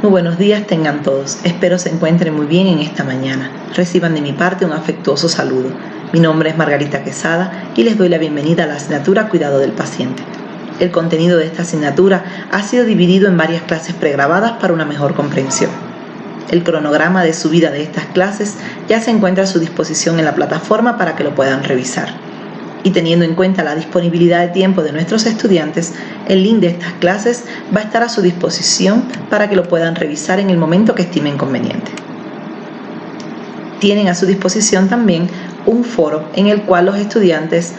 Muy buenos días tengan todos. Espero se encuentren muy bien en esta mañana. Reciban de mi parte un afectuoso saludo. Mi nombre es Margarita Quesada y les doy la bienvenida a la asignatura Cuidado del Paciente. El contenido de esta asignatura ha sido dividido en varias clases pregrabadas para una mejor comprensión. El cronograma de subida de estas clases ya se encuentra a su disposición en la plataforma para que lo puedan revisar. Y teniendo en cuenta la disponibilidad de tiempo de nuestros estudiantes, el link de estas clases va a estar a su disposición para que lo puedan revisar en el momento que estimen conveniente. Tienen a su disposición también un foro en el cual los estudiantes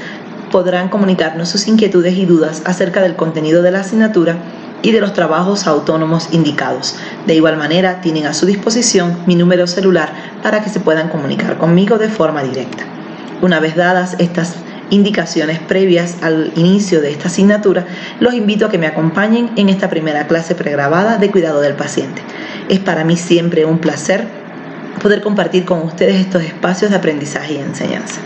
podrán comunicarnos sus inquietudes y dudas acerca del contenido de la asignatura y de los trabajos autónomos indicados. De igual manera, tienen a su disposición mi número celular para que se puedan comunicar conmigo de forma directa. Una vez dadas estas indicaciones previas al inicio de esta asignatura, los invito a que me acompañen en esta primera clase pregrabada de Cuidado del Paciente. Es para mí siempre un placer poder compartir con ustedes estos espacios de aprendizaje y enseñanza.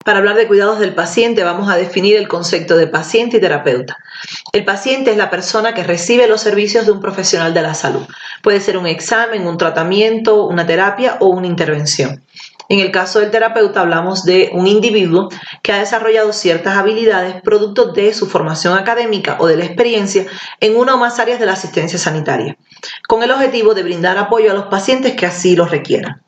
Para hablar de cuidados del paciente vamos a definir el concepto de paciente y terapeuta. El paciente es la persona que recibe los servicios de un profesional de la salud. Puede ser un examen, un tratamiento, una terapia o una intervención. En el caso del terapeuta hablamos de un individuo que ha desarrollado ciertas habilidades producto de su formación académica o de la experiencia en una o más áreas de la asistencia sanitaria, con el objetivo de brindar apoyo a los pacientes que así lo requieran.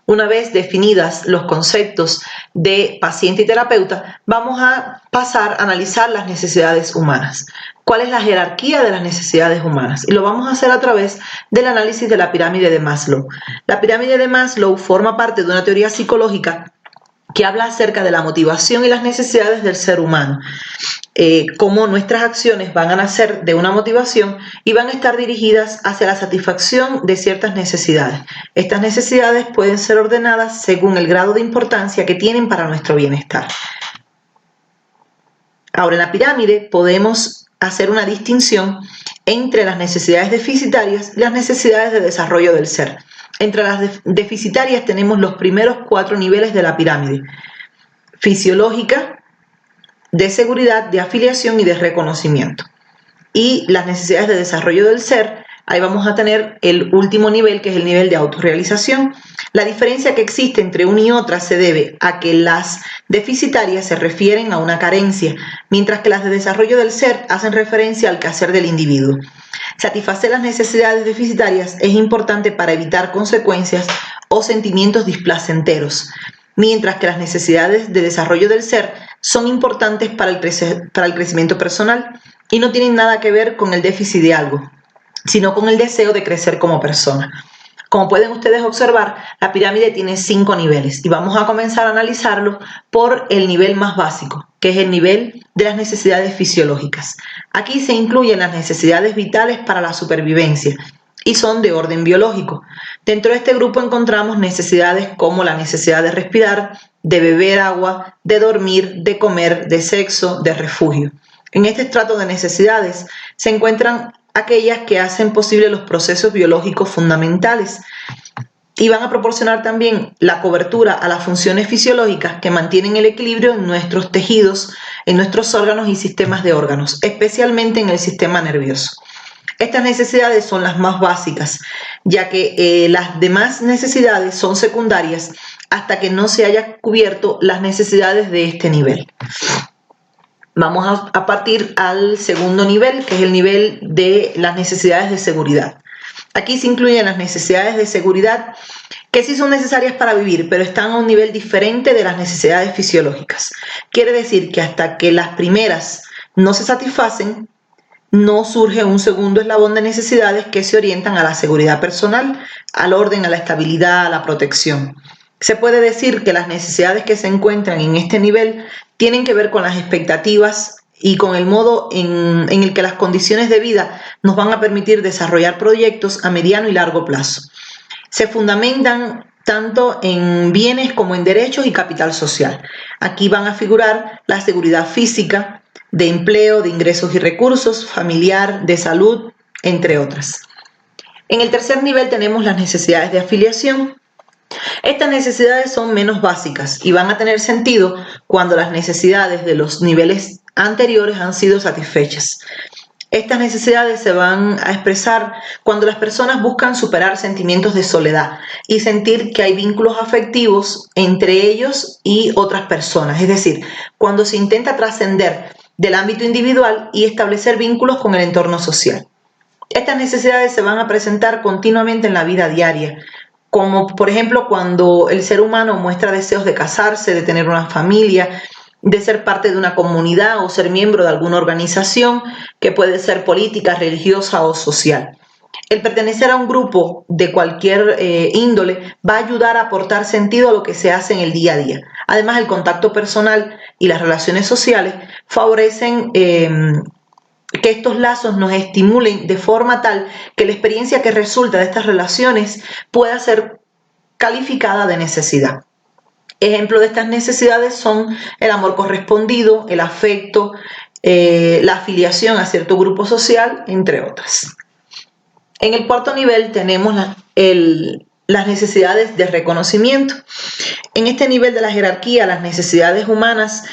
Una vez definidas los conceptos de paciente y terapeuta, vamos a pasar a analizar las necesidades humanas. ¿Cuál es la jerarquía de las necesidades humanas? Y lo vamos a hacer a través del análisis de la pirámide de Maslow. La pirámide de Maslow forma parte de una teoría psicológica que habla acerca de la motivación y las necesidades del ser humano. Cómo nuestras acciones van a nacer de una motivación y van a estar dirigidas hacia la satisfacción de ciertas necesidades. Estas necesidades pueden ser ordenadas según el grado de importancia que tienen para nuestro bienestar. Ahora, en la pirámide podemos hacer una distinción entre las necesidades deficitarias y las necesidades de desarrollo del ser. Entre las deficitarias tenemos los primeros 4 niveles de la pirámide: fisiológica, de seguridad, de afiliación y de reconocimiento. Y las necesidades de desarrollo del ser, ahí vamos a tener el último nivel, que es el nivel de autorrealización. La diferencia que existe entre una y otra se debe a que las deficitarias se refieren a una carencia, mientras que las de desarrollo del ser hacen referencia al quehacer del individuo. Satisfacer las necesidades deficitarias es importante para evitar consecuencias o sentimientos displacenteros, mientras que las necesidades de desarrollo del ser son importantes para el crecimiento personal y no tienen nada que ver con el déficit de algo, sino con el deseo de crecer como persona. Como pueden ustedes observar, la pirámide tiene 5 niveles y vamos a comenzar a analizarlo por el nivel más básico, que es el nivel de las necesidades fisiológicas. Aquí se incluyen las necesidades vitales para la supervivencia y son de orden biológico. Dentro de este grupo encontramos necesidades como la necesidad de respirar, de beber agua, de dormir, de comer, de sexo, de refugio. En este estrato de necesidades se encuentran aquellas que hacen posible los procesos biológicos fundamentales y van a proporcionar también la cobertura a las funciones fisiológicas que mantienen el equilibrio en nuestros tejidos, en nuestros órganos y sistemas de órganos, especialmente en el sistema nervioso. Estas necesidades son las más básicas, ya que las demás necesidades son secundarias hasta que no se haya cubierto las necesidades de este nivel. Vamos a partir al segundo nivel, que es el nivel de las necesidades de seguridad. Aquí se incluyen las necesidades de seguridad que sí son necesarias para vivir, pero están a un nivel diferente de las necesidades fisiológicas. Quiere decir que hasta que las primeras no se satisfacen, no surge un segundo eslabón de necesidades que se orientan a la seguridad personal, al orden, a la estabilidad, a la protección. Se puede decir que las necesidades que se encuentran en este nivel tienen que ver con las expectativas y con el modo en el que las condiciones de vida nos van a permitir desarrollar proyectos a mediano y largo plazo. Se fundamentan tanto en bienes como en derechos y capital social. Aquí van a figurar la seguridad física, de empleo, de ingresos y recursos, familiar, de salud, entre otras. En el tercer nivel tenemos las necesidades de afiliación. Estas necesidades son menos básicas y van a tener sentido cuando las necesidades de los niveles anteriores han sido satisfechas. Estas necesidades se van a expresar cuando las personas buscan superar sentimientos de soledad y sentir que hay vínculos afectivos entre ellos y otras personas. Es decir, cuando se intenta trascender del ámbito individual y establecer vínculos con el entorno social. Estas necesidades se van a presentar continuamente en la vida diaria, como por ejemplo cuando el ser humano muestra deseos de casarse, de tener una familia, de ser parte de una comunidad o ser miembro de alguna organización que puede ser política, religiosa o social. El pertenecer a un grupo de cualquier índole va a ayudar a aportar sentido a lo que se hace en el día a día. Además, el contacto personal y las relaciones sociales favorecen que estos lazos nos estimulen de forma tal que la experiencia que resulta de estas relaciones pueda ser calificada de necesidad. Ejemplo de estas necesidades son el amor correspondido, el afecto, la afiliación a cierto grupo social, entre otras. En el cuarto nivel tenemos las necesidades de reconocimiento. En este nivel de la jerarquía, las necesidades humanas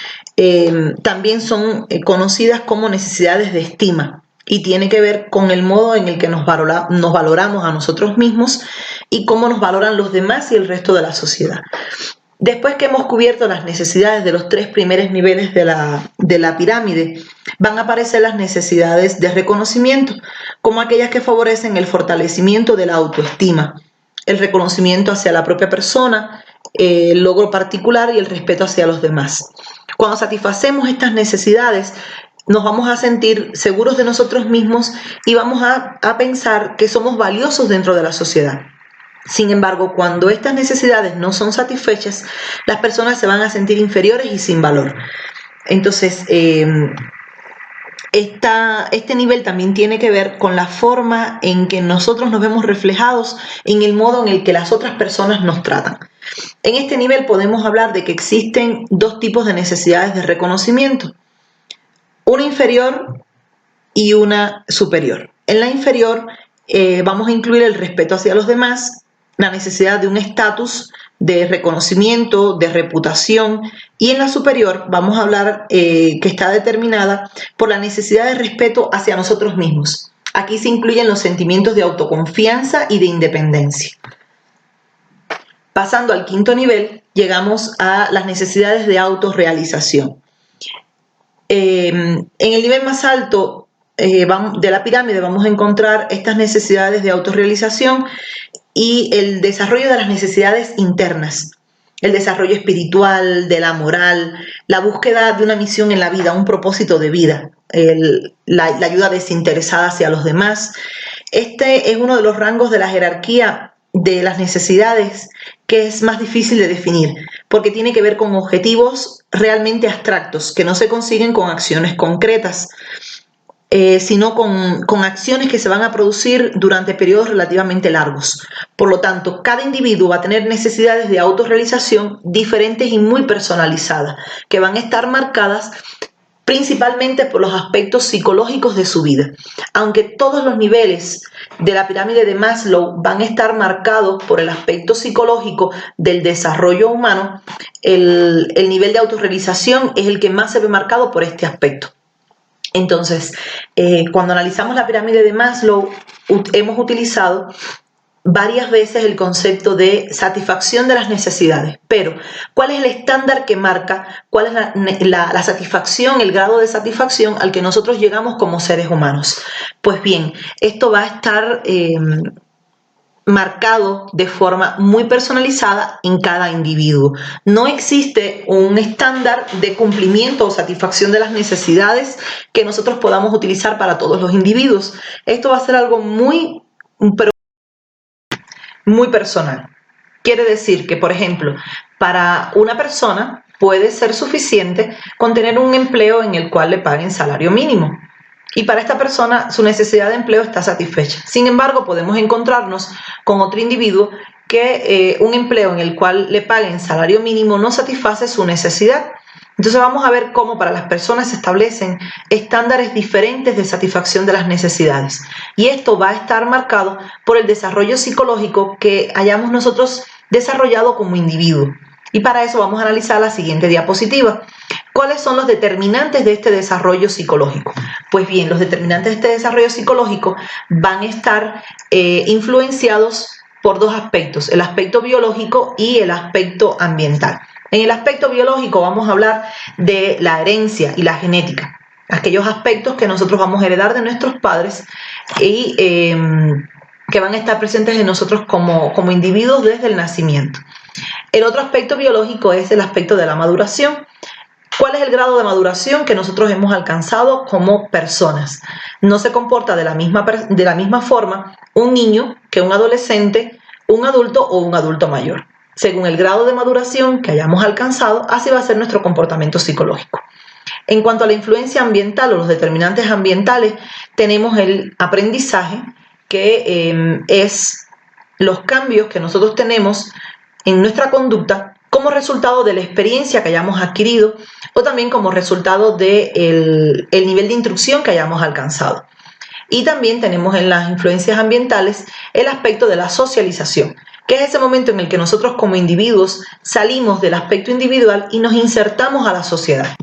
también son conocidas como necesidades de estima y tiene que ver con el modo en el que nos valoramos a nosotros mismos y cómo nos valoran los demás y el resto de la sociedad. Después que hemos cubierto las necesidades de los 3 primeros niveles de la pirámide, van a aparecer las necesidades de reconocimiento, como aquellas que favorecen el fortalecimiento de la autoestima, el reconocimiento hacia la propia persona, el logro particular y el respeto hacia los demás. Cuando satisfacemos estas necesidades, nos vamos a sentir seguros de nosotros mismos y vamos a pensar que somos valiosos dentro de la sociedad. Sin embargo, cuando estas necesidades no son satisfechas, las personas se van a sentir inferiores y sin valor. Entonces, este nivel también tiene que ver con la forma en que nosotros nos vemos reflejados en el modo en el que las otras personas nos tratan. En este nivel podemos hablar de que existen 2 tipos de necesidades de reconocimiento, una inferior y una superior. En la inferior vamos a incluir el respeto hacia los demás, la necesidad de un estatus de reconocimiento, de reputación, y en la superior vamos a hablar que está determinada por la necesidad de respeto hacia nosotros mismos. Aquí se incluyen los sentimientos de autoconfianza y de independencia. Pasando al quinto nivel, llegamos a las necesidades de autorrealización. En el nivel más alto de la pirámide vamos a encontrar estas necesidades de autorrealización y el desarrollo de las necesidades internas, el desarrollo espiritual, de la moral, la búsqueda de una misión en la vida, un propósito de vida, la ayuda desinteresada hacia los demás. Este es uno de los rangos de la jerarquía de las necesidades que es más difícil de definir, porque tiene que ver con objetivos realmente abstractos, que no se consiguen con acciones concretas, sino con acciones que se van a producir durante periodos relativamente largos. Por lo tanto, cada individuo va a tener necesidades de autorrealización diferentes y muy personalizadas, que van a estar marcadas principalmente por los aspectos psicológicos de su vida. Aunque todos los niveles de la pirámide de Maslow van a estar marcados por el aspecto psicológico del desarrollo humano, el nivel de autorrealización es el que más se ve marcado por este aspecto. Entonces, cuando analizamos la pirámide de Maslow, hemos utilizado varias veces el concepto de satisfacción de las necesidades, pero ¿cuál es el estándar que marca cuál es la satisfacción, el grado de satisfacción al que nosotros llegamos como seres humanos? Pues bien, esto va a estar marcado de forma muy personalizada en cada individuo. No existe un estándar de cumplimiento o satisfacción de las necesidades que nosotros podamos utilizar para todos los individuos. Esto va a ser algo muy personal. Quiere decir que, por ejemplo, para una persona puede ser suficiente con tener un empleo en el cual le paguen salario mínimo. Y para esta persona su necesidad de empleo está satisfecha. Sin embargo, podemos encontrarnos con otro individuo que un empleo en el cual le paguen salario mínimo no satisface su necesidad. Entonces vamos a ver cómo para las personas se establecen estándares diferentes de satisfacción de las necesidades. Y esto va a estar marcado por el desarrollo psicológico que hayamos nosotros desarrollado como individuo. Y para eso vamos a analizar la siguiente diapositiva. ¿Cuáles son los determinantes de este desarrollo psicológico? Pues bien, los determinantes de este desarrollo psicológico van a estar influenciados por dos aspectos, el aspecto biológico y el aspecto ambiental. En el aspecto biológico vamos a hablar de la herencia y la genética, aquellos aspectos que nosotros vamos a heredar de nuestros padres y que van a estar presentes en nosotros como individuos desde el nacimiento. El otro aspecto biológico es el aspecto de la maduración. ¿Cuál es el grado de maduración que nosotros hemos alcanzado como personas? No se comporta de la misma forma un niño que un adolescente, un adulto o un adulto mayor. Según el grado de maduración que hayamos alcanzado, así va a ser nuestro comportamiento psicológico. En cuanto a la influencia ambiental o los determinantes ambientales, tenemos el aprendizaje, que es los cambios que nosotros tenemos en nuestra conducta como resultado de la experiencia que hayamos adquirido o también como resultado del nivel de instrucción que hayamos alcanzado. Y también tenemos en las influencias ambientales el aspecto de la socialización, que es ese momento en el que nosotros como individuos salimos del aspecto individual y nos insertamos a la sociedad.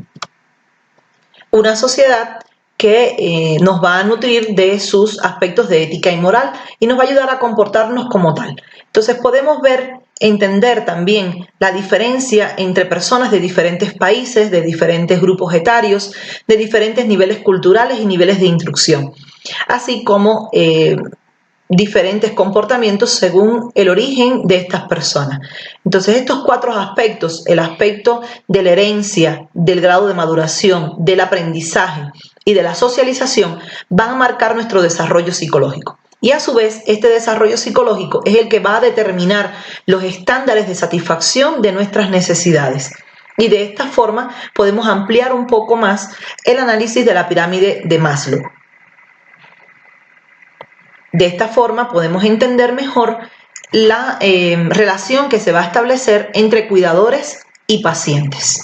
Una sociedad que nos va a nutrir de sus aspectos de ética y moral y nos va a ayudar a comportarnos como tal. Entonces podemos ver e entender también la diferencia entre personas de diferentes países, de diferentes grupos etarios, de diferentes niveles culturales y niveles de instrucción, así como diferentes comportamientos según el origen de estas personas. Entonces estos cuatro aspectos, el aspecto de la herencia, del grado de maduración, del aprendizaje y de la socialización, van a marcar nuestro desarrollo psicológico. Y a su vez, este desarrollo psicológico es el que va a determinar los estándares de satisfacción de nuestras necesidades. Y de esta forma podemos ampliar un poco más el análisis de la pirámide de Maslow. De esta forma podemos entender mejor la relación que se va a establecer entre cuidadores y pacientes.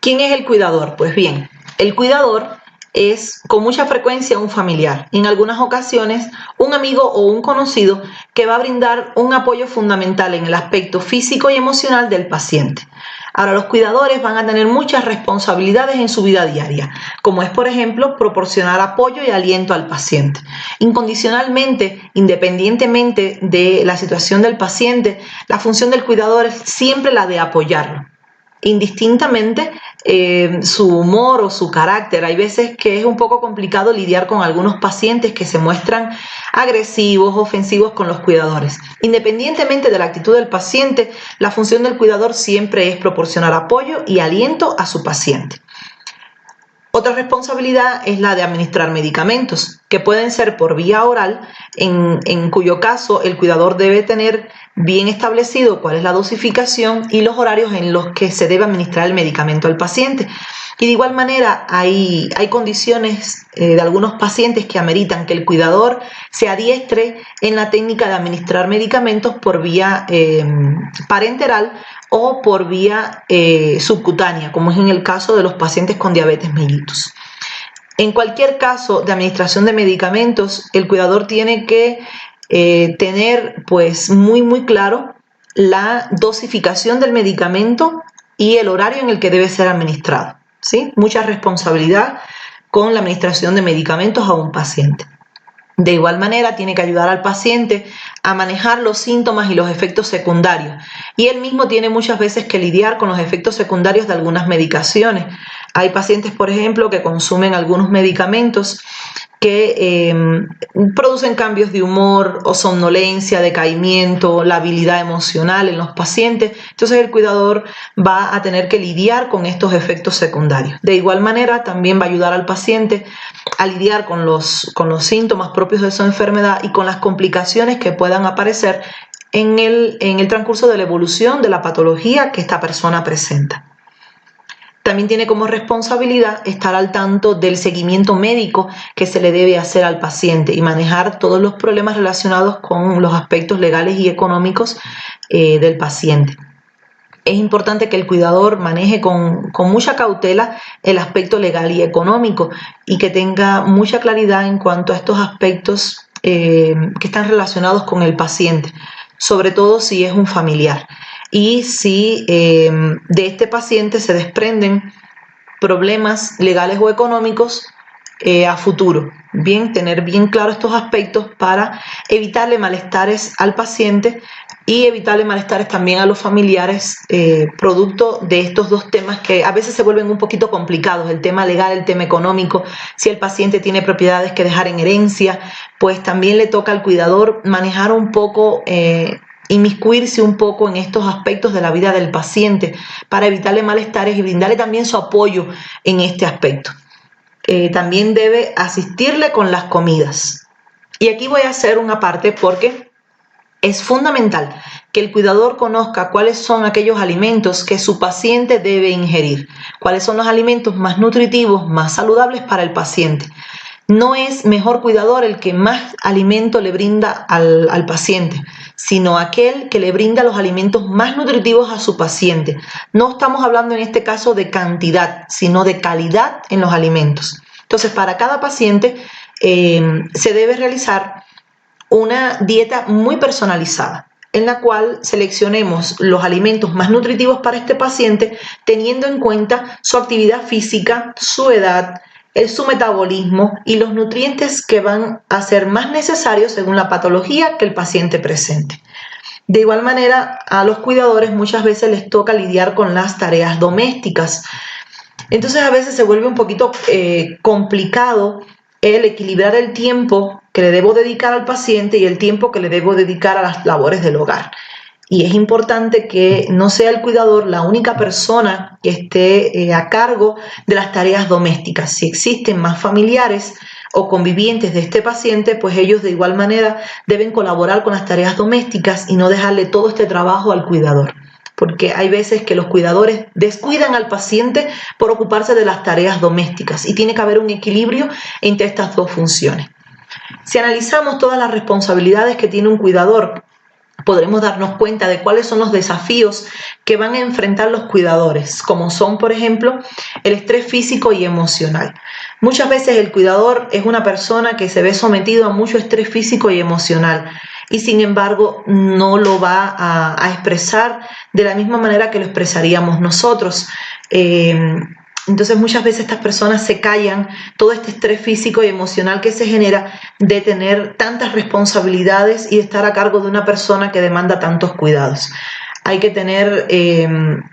¿Quién es el cuidador? Pues bien, el cuidador es con mucha frecuencia un familiar, en algunas ocasiones un amigo o un conocido que va a brindar un apoyo fundamental en el aspecto físico y emocional del paciente. Ahora, los cuidadores van a tener muchas responsabilidades en su vida diaria, como es, por ejemplo, proporcionar apoyo y aliento al paciente. Incondicionalmente, independientemente de la situación del paciente, la función del cuidador es siempre la de apoyarlo. Indistintamente su humor o su carácter. Hay veces que es un poco complicado lidiar con algunos pacientes que se muestran agresivos, ofensivos con los cuidadores. Independientemente de la actitud del paciente, la función del cuidador siempre es proporcionar apoyo y aliento a su paciente. Otra responsabilidad es la de administrar medicamentos, que pueden ser por vía oral, en cuyo caso el cuidador debe tener bien establecido cuál es la dosificación y los horarios en los que se debe administrar el medicamento al paciente. Y de igual manera hay condiciones de algunos pacientes que ameritan que el cuidador se adiestre en la técnica de administrar medicamentos por vía parenteral o por vía subcutánea, como es en el caso de los pacientes con diabetes mellitus. En cualquier caso de administración de medicamentos, el cuidador tiene que tener pues muy claro la dosificación del medicamento y el horario en el que debe ser administrado, ¿sí? Mucha responsabilidad con la administración de medicamentos a un paciente. De igual manera, tiene que ayudar al paciente a manejar los síntomas y los efectos secundarios. Y él mismo tiene muchas veces que lidiar con los efectos secundarios de algunas medicaciones. Hay pacientes, por ejemplo, que consumen algunos medicamentos que producen cambios de humor o somnolencia, decaimiento, labilidad emocional en los pacientes. Entonces el cuidador va a tener que lidiar con estos efectos secundarios. De igual manera, también va a ayudar al paciente a lidiar con los síntomas propios de su enfermedad y con las complicaciones que puedan aparecer en el transcurso de la evolución de la patología que esta persona presenta. También tiene como responsabilidad estar al tanto del seguimiento médico que se le debe hacer al paciente y manejar todos los problemas relacionados con los aspectos legales y económicos del paciente. Es importante que el cuidador maneje con mucha cautela el aspecto legal y económico y que tenga mucha claridad en cuanto a estos aspectos que están relacionados con el paciente, sobre todo si es un familiar. y si de este paciente se desprenden problemas legales o económicos a futuro. Bien, tener bien claro estos aspectos para evitarle malestares al paciente y evitarle malestares también a los familiares, producto de estos dos temas que a veces se vuelven un poquito complicados, el tema legal, el tema económico. Si el paciente tiene propiedades que dejar en herencia, pues también le toca al cuidador manejar un poco, inmiscuirse un poco en estos aspectos de la vida del paciente para evitarle malestares y brindarle también su apoyo en este aspecto. También debe asistirle con las comidas. Y aquí voy a hacer una parte porque es fundamental que el cuidador conozca cuáles son aquellos alimentos que su paciente debe ingerir, cuáles son los alimentos más nutritivos, más saludables para el paciente. No es mejor cuidador el que más alimento le brinda al paciente, sino aquel que le brinda los alimentos más nutritivos a su paciente. No estamos hablando en este caso de cantidad, sino de calidad en los alimentos. Entonces, para cada paciente se debe realizar una dieta muy personalizada, en la cual seleccionemos los alimentos más nutritivos para este paciente, teniendo en cuenta su actividad física, su edad, su metabolismo y los nutrientes que van a ser más necesarios según la patología que el paciente presente. De igual manera, a los cuidadores muchas veces les toca lidiar con las tareas domésticas. Entonces a veces se vuelve un poquito complicado el equilibrar el tiempo que le debo dedicar al paciente y el tiempo que le debo dedicar a las labores del hogar. Y es importante que no sea el cuidador la única persona que esté a cargo de las tareas domésticas. Si existen más familiares o convivientes de este paciente, pues ellos de igual manera deben colaborar con las tareas domésticas y no dejarle todo este trabajo al cuidador. Porque hay veces que los cuidadores descuidan al paciente por ocuparse de las tareas domésticas y tiene que haber un equilibrio entre estas dos funciones. Si analizamos todas las responsabilidades que tiene un cuidador, podremos darnos cuenta de cuáles son los desafíos que van a enfrentar los cuidadores, como son, por ejemplo, el estrés físico y emocional. Muchas veces el cuidador es una persona que se ve sometido a mucho estrés físico y emocional y sin embargo no lo va a expresar de la misma manera que lo expresaríamos nosotros. Entonces muchas veces estas personas se callan todo este estrés físico y emocional que se genera de tener tantas responsabilidades y de estar a cargo de una persona que demanda tantos cuidados. Hay que tener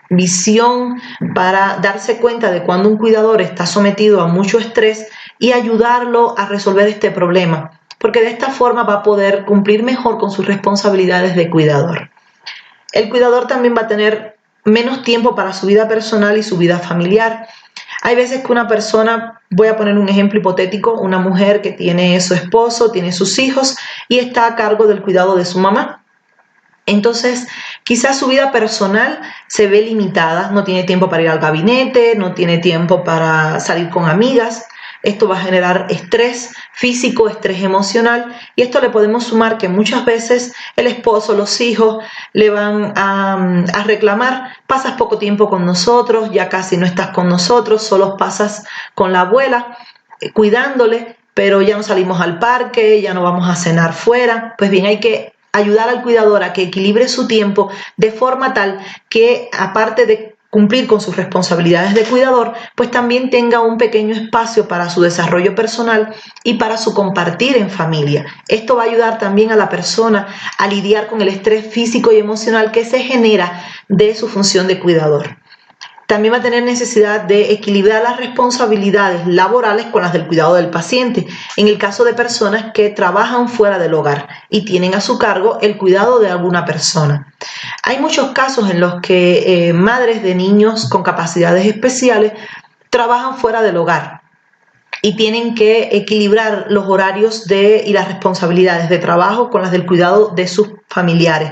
visión para darse cuenta de cuando un cuidador está sometido a mucho estrés y ayudarlo a resolver este problema, porque de esta forma va a poder cumplir mejor con sus responsabilidades de cuidador. El cuidador también va a tener menos tiempo para su vida personal y su vida familiar. Hay veces que una persona, voy a poner un ejemplo hipotético, una mujer que tiene su esposo, tiene sus hijos y está a cargo del cuidado de su mamá. Entonces, quizás su vida personal se ve limitada, no tiene tiempo para ir al gabinete, no tiene tiempo para salir con amigas. Esto va a generar estrés físico, estrés emocional, y esto le podemos sumar que muchas veces el esposo, los hijos le van a reclamar: pasas poco tiempo con nosotros, ya casi no estás con nosotros, solo pasas con la abuela cuidándole, pero ya no salimos al parque, ya no vamos a cenar fuera. Pues bien, hay que ayudar al cuidador a que equilibre su tiempo de forma tal que, aparte de cumplir con sus responsabilidades de cuidador, pues también tenga un pequeño espacio para su desarrollo personal y para su compartir en familia. Esto va a ayudar también a la persona a lidiar con el estrés físico y emocional que se genera de su función de cuidador. También va a tener necesidad de equilibrar las responsabilidades laborales con las del cuidado del paciente, en el caso de personas que trabajan fuera del hogar y tienen a su cargo el cuidado de alguna persona. Hay muchos casos en los que madres de niños con capacidades especiales trabajan fuera del hogar y tienen que equilibrar los horarios y las responsabilidades de trabajo con las del cuidado de sus familiares.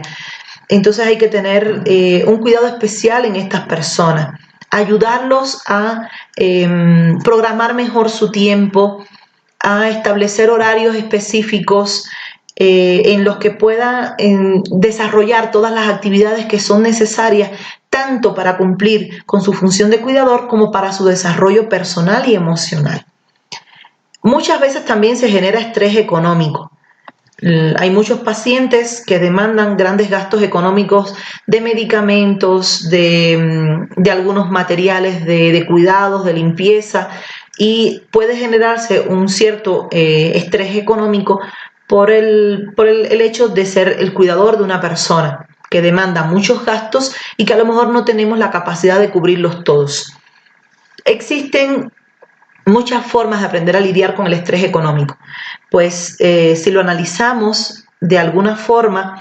Entonces hay que tener un cuidado especial en estas personas, ayudarlos a programar mejor su tiempo, a establecer horarios específicos en los que pueda desarrollar todas las actividades que son necesarias tanto para cumplir con su función de cuidador como para su desarrollo personal y emocional. Muchas veces también se genera estrés económico. Hay muchos pacientes que demandan grandes gastos económicos de medicamentos, de algunos materiales de cuidados, de limpieza, y puede generarse un cierto estrés económico por el hecho de ser el cuidador de una persona que demanda muchos gastos y que a lo mejor no tenemos la capacidad de cubrirlos todos. Existen muchas formas de aprender a lidiar con el estrés económico. Pues si lo analizamos de alguna forma,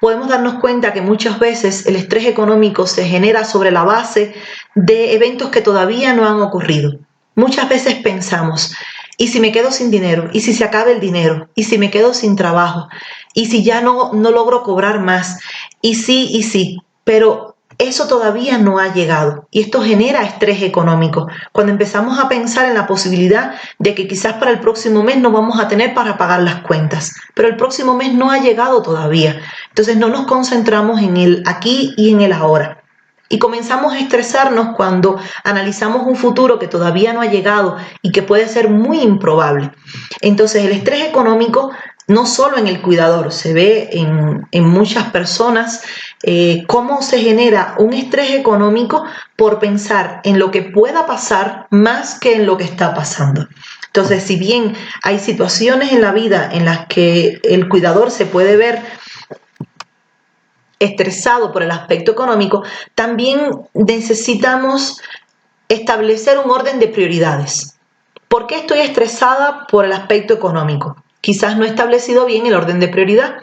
podemos darnos cuenta que muchas veces el estrés económico se genera sobre la base de eventos que todavía no han ocurrido. Muchas veces pensamos, ¿y si me quedo sin dinero? ¿Y si se acaba el dinero? ¿Y si me quedo sin trabajo? ¿Y si ya no logro cobrar más? Y sí, pero eso todavía no ha llegado y esto genera estrés económico. Cuando empezamos a pensar en la posibilidad de que quizás para el próximo mes no vamos a tener para pagar las cuentas, pero el próximo mes no ha llegado todavía. Entonces no nos concentramos en el aquí y en el ahora. Y comenzamos a estresarnos cuando analizamos un futuro que todavía no ha llegado y que puede ser muy improbable. Entonces el estrés económico no solo en el cuidador, se ve en muchas personas cómo se genera un estrés económico por pensar en lo que pueda pasar más que en lo que está pasando. Entonces, si bien hay situaciones en la vida en las que el cuidador se puede ver estresado por el aspecto económico, también necesitamos establecer un orden de prioridades. ¿Por qué estoy estresada por el aspecto económico? Quizás no he establecido bien el orden de prioridad.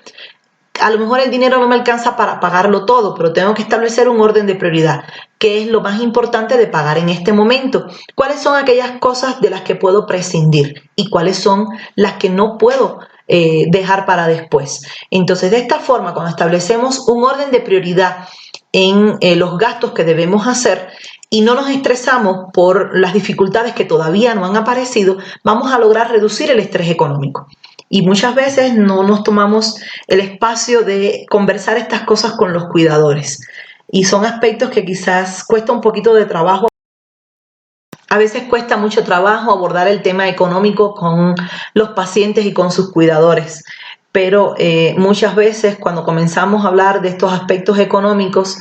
A lo mejor el dinero no me alcanza para pagarlo todo, pero tengo que establecer un orden de prioridad. ¿Qué es lo más importante de pagar en este momento? ¿Cuáles son aquellas cosas de las que puedo prescindir? ¿Y cuáles son las que no puedo dejar para después? Entonces, de esta forma, cuando establecemos un orden de prioridad en los gastos que debemos hacer y no nos estresamos por las dificultades que todavía no han aparecido, vamos a lograr reducir el estrés económico. Y muchas veces no nos tomamos el espacio de conversar estas cosas con los cuidadores. Y son aspectos que quizás cuesta un poquito de trabajo. A veces cuesta mucho trabajo abordar el tema económico con los pacientes y con sus cuidadores. Pero muchas veces cuando comenzamos a hablar de estos aspectos económicos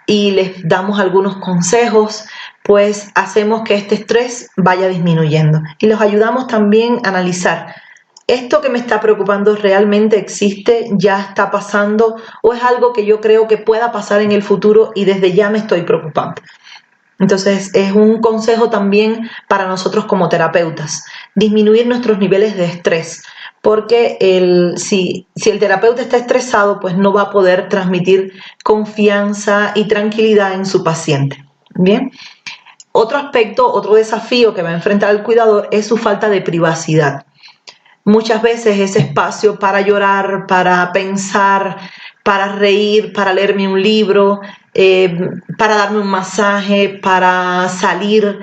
y les damos algunos consejos, pues hacemos que este estrés vaya disminuyendo. Y los ayudamos también a analizar, ¿esto que me está preocupando realmente existe, ya está pasando o es algo que yo creo que pueda pasar en el futuro y desde ya me estoy preocupando? Entonces es un consejo también para nosotros como terapeutas, disminuir nuestros niveles de estrés, porque si el terapeuta está estresado, pues no va a poder transmitir confianza y tranquilidad en su paciente. Bien. Otro aspecto, otro desafío que va a enfrentar el cuidador es su falta de privacidad. Muchas veces ese espacio para llorar, para pensar, para reír, para leerme un libro, para darme un masaje, para salir,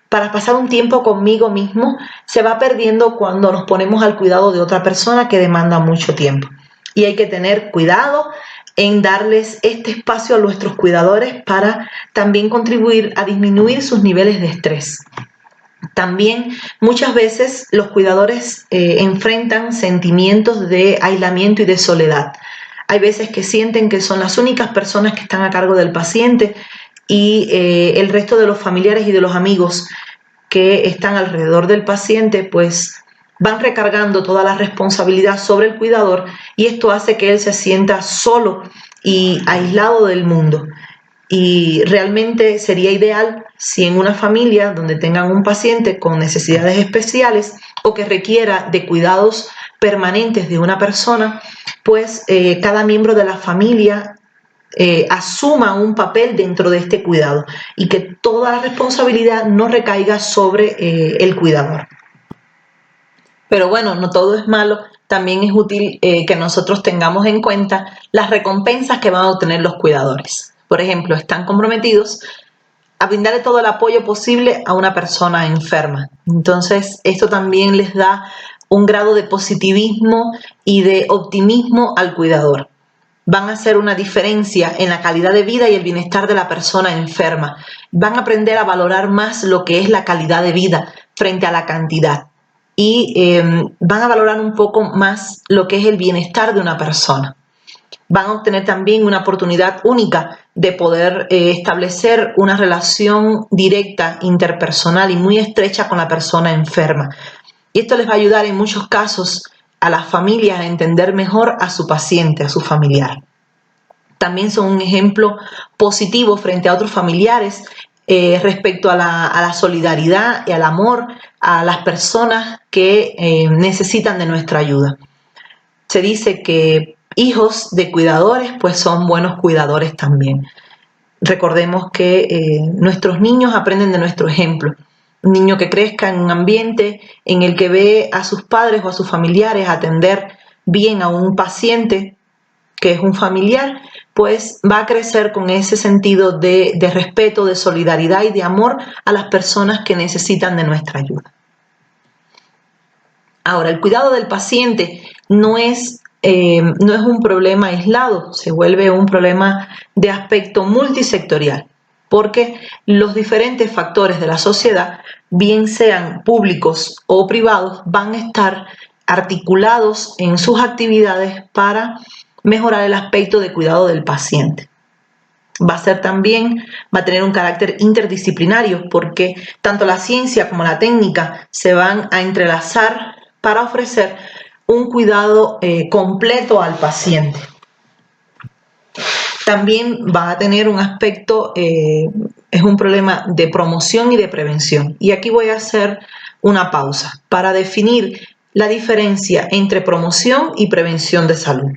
para pasar un tiempo conmigo mismo, se va perdiendo cuando nos ponemos al cuidado de otra persona que demanda mucho tiempo. Y hay que tener cuidado en darles este espacio a nuestros cuidadores para también contribuir a disminuir sus niveles de estrés. También muchas veces los cuidadores enfrentan sentimientos de aislamiento y de soledad. Hay veces que sienten que son las únicas personas que están a cargo del paciente y el resto de los familiares y de los amigos que están alrededor del paciente pues van recargando toda la responsabilidad sobre el cuidador y esto hace que él se sienta solo y aislado del mundo. Y realmente sería ideal si en una familia donde tengan un paciente con necesidades especiales o que requiera de cuidados permanentes de una persona, pues cada miembro de la familia asuma un papel dentro de este cuidado y que toda la responsabilidad no recaiga sobre el cuidador. Pero bueno, no todo es malo, también es útil que nosotros tengamos en cuenta las recompensas que van a obtener los cuidadores. Por ejemplo, están comprometidos a brindarle todo el apoyo posible a una persona enferma. Entonces, esto también les da un grado de positivismo y de optimismo al cuidador. Van a hacer una diferencia en la calidad de vida y el bienestar de la persona enferma. Van a aprender a valorar más lo que es la calidad de vida frente a la cantidad. y van a valorar un poco más lo que es el bienestar de una persona. Van a obtener también una oportunidad única de poder establecer una relación directa, interpersonal y muy estrecha con la persona enferma. Y esto les va a ayudar en muchos casos a las familias a entender mejor a su paciente, a su familiar. También son un ejemplo positivo frente a otros familiares respecto a la solidaridad y al amor a las personas que necesitan de nuestra ayuda. Se dice que hijos de cuidadores pues son buenos cuidadores también. Recordemos que nuestros niños aprenden de nuestro ejemplo. Un niño que crezca en un ambiente en el que ve a sus padres o a sus familiares atender bien a un paciente que es un familiar, pues va a crecer con ese sentido de respeto, de solidaridad y de amor a las personas que necesitan de nuestra ayuda. Ahora, el cuidado del paciente no es un problema aislado, se vuelve un problema de aspecto multisectorial, porque los diferentes factores de la sociedad, bien sean públicos o privados, van a estar articulados en sus actividades para mejorar el aspecto de cuidado del paciente. Va a tener un carácter interdisciplinario porque tanto la ciencia como la técnica se van a entrelazar para ofrecer un cuidado completo al paciente. También va a tener un aspecto, es un problema de promoción y de prevención. Y aquí voy a hacer una pausa para definir la diferencia entre promoción y prevención de salud.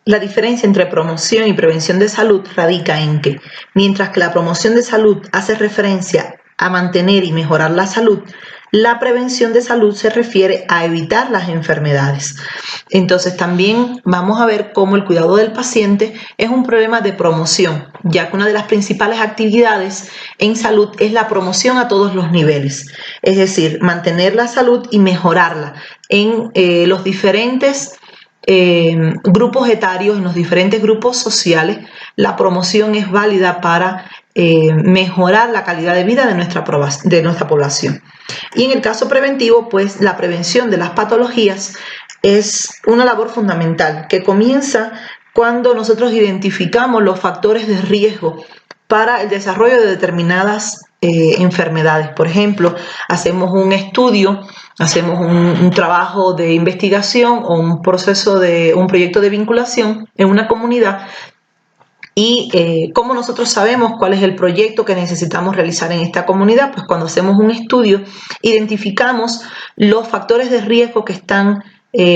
La diferencia entre promoción y prevención de salud radica en que, mientras que la promoción de salud hace referencia a mantener y mejorar la salud, la prevención de salud se refiere a evitar las enfermedades. Entonces también vamos a ver cómo el cuidado del paciente es un problema de promoción, ya que una de las principales actividades en salud es la promoción a todos los niveles, es decir, mantener la salud y mejorarla en los diferentes grupos etarios, en los diferentes grupos sociales. La promoción es válida para mejorar la calidad de vida de nuestra población. Y en el caso preventivo, pues la prevención de las patologías es una labor fundamental que comienza cuando nosotros identificamos los factores de riesgo para el desarrollo de determinadas enfermedades. Por ejemplo, hacemos un estudio, hacemos un trabajo de investigación o un proyecto de vinculación en una comunidad. Y ¿cómo nosotros sabemos cuál es el proyecto que necesitamos realizar en esta comunidad? Pues cuando hacemos un estudio, identificamos los factores de riesgo que están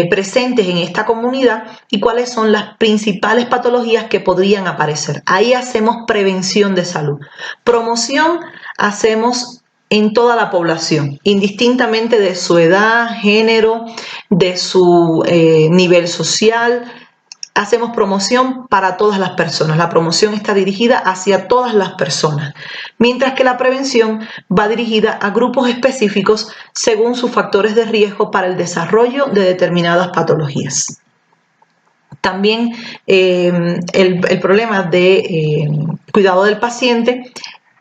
presentes en esta comunidad y cuáles son las principales patologías que podrían aparecer. Ahí hacemos prevención de salud. Promoción hacemos en toda la población, indistintamente de su edad, género, de su nivel social. Hacemos promoción para todas las personas. La promoción está dirigida hacia todas las personas, mientras que la prevención va dirigida a grupos específicos según sus factores de riesgo para el desarrollo de determinadas patologías. También el problema de cuidado del paciente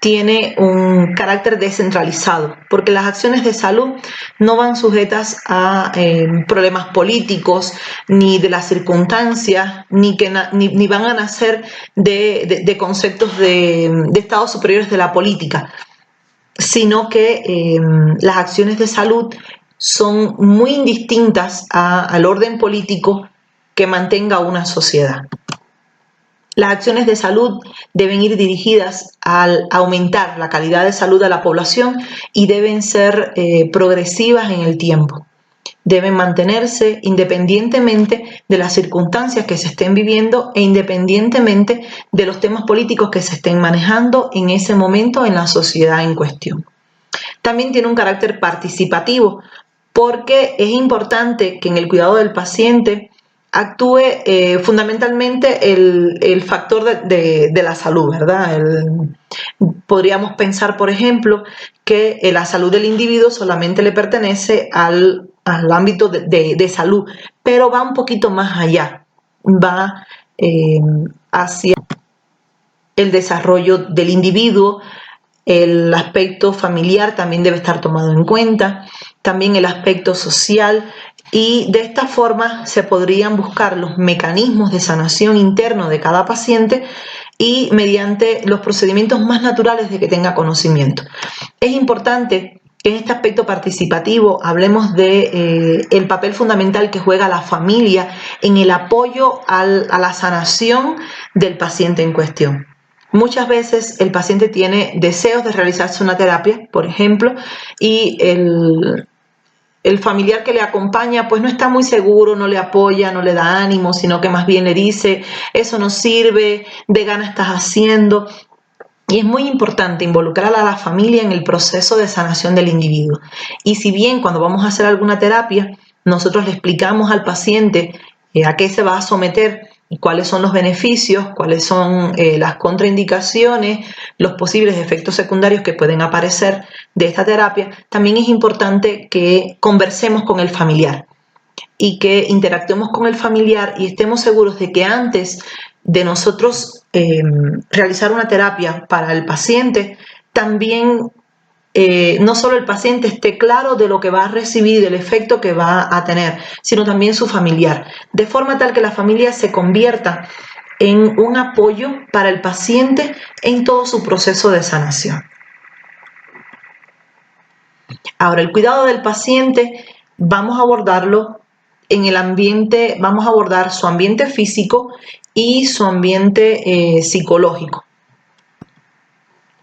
tiene un carácter descentralizado, porque las acciones de salud no van sujetas a problemas políticos, ni de las circunstancias, ni van a nacer de conceptos de estados superiores de la política, sino que las acciones de salud son muy indistintas al orden político que mantenga una sociedad. Las acciones de salud deben ir dirigidas a aumentar la calidad de salud de la población y deben ser progresivas en el tiempo. Deben mantenerse independientemente de las circunstancias que se estén viviendo e independientemente de los temas políticos que se estén manejando en ese momento en la sociedad en cuestión. También tiene un carácter participativo porque es importante que en el cuidado del paciente actúe fundamentalmente el factor de la salud, ¿verdad? Podríamos pensar, por ejemplo, que la salud del individuo solamente le pertenece al ámbito de salud, pero va un poquito más allá, va hacia el desarrollo del individuo. El aspecto familiar también debe estar tomado en cuenta también el aspecto social, y de esta forma se podrían buscar los mecanismos de sanación interno de cada paciente y mediante los procedimientos más naturales de que tenga conocimiento. Es importante que en este aspecto participativo hablemos de el papel fundamental que juega la familia en el apoyo a la sanación del paciente en cuestión. Muchas veces el paciente tiene deseos de realizarse una terapia, por ejemplo, y el familiar que le acompaña pues no está muy seguro, no le apoya, no le da ánimo, sino que más bien le dice, eso no sirve, de gana estás haciendo. Y es muy importante involucrar a la familia en el proceso de sanación del individuo. Y si bien cuando vamos a hacer alguna terapia, nosotros le explicamos al paciente a qué se va a someter y cuáles son los beneficios, cuáles son las contraindicaciones, los posibles efectos secundarios que pueden aparecer de esta terapia, también es importante que conversemos con el familiar y que interactuemos con el familiar y estemos seguros de que antes de nosotros realizar una terapia para el paciente, también no solo el paciente esté claro de lo que va a recibir y del efecto que va a tener, sino también su familiar, de forma tal que la familia se convierta en un apoyo para el paciente en todo su proceso de sanación. Ahora, el cuidado del paciente vamos a abordarlo en el ambiente, vamos a abordar su ambiente físico y su ambiente psicológico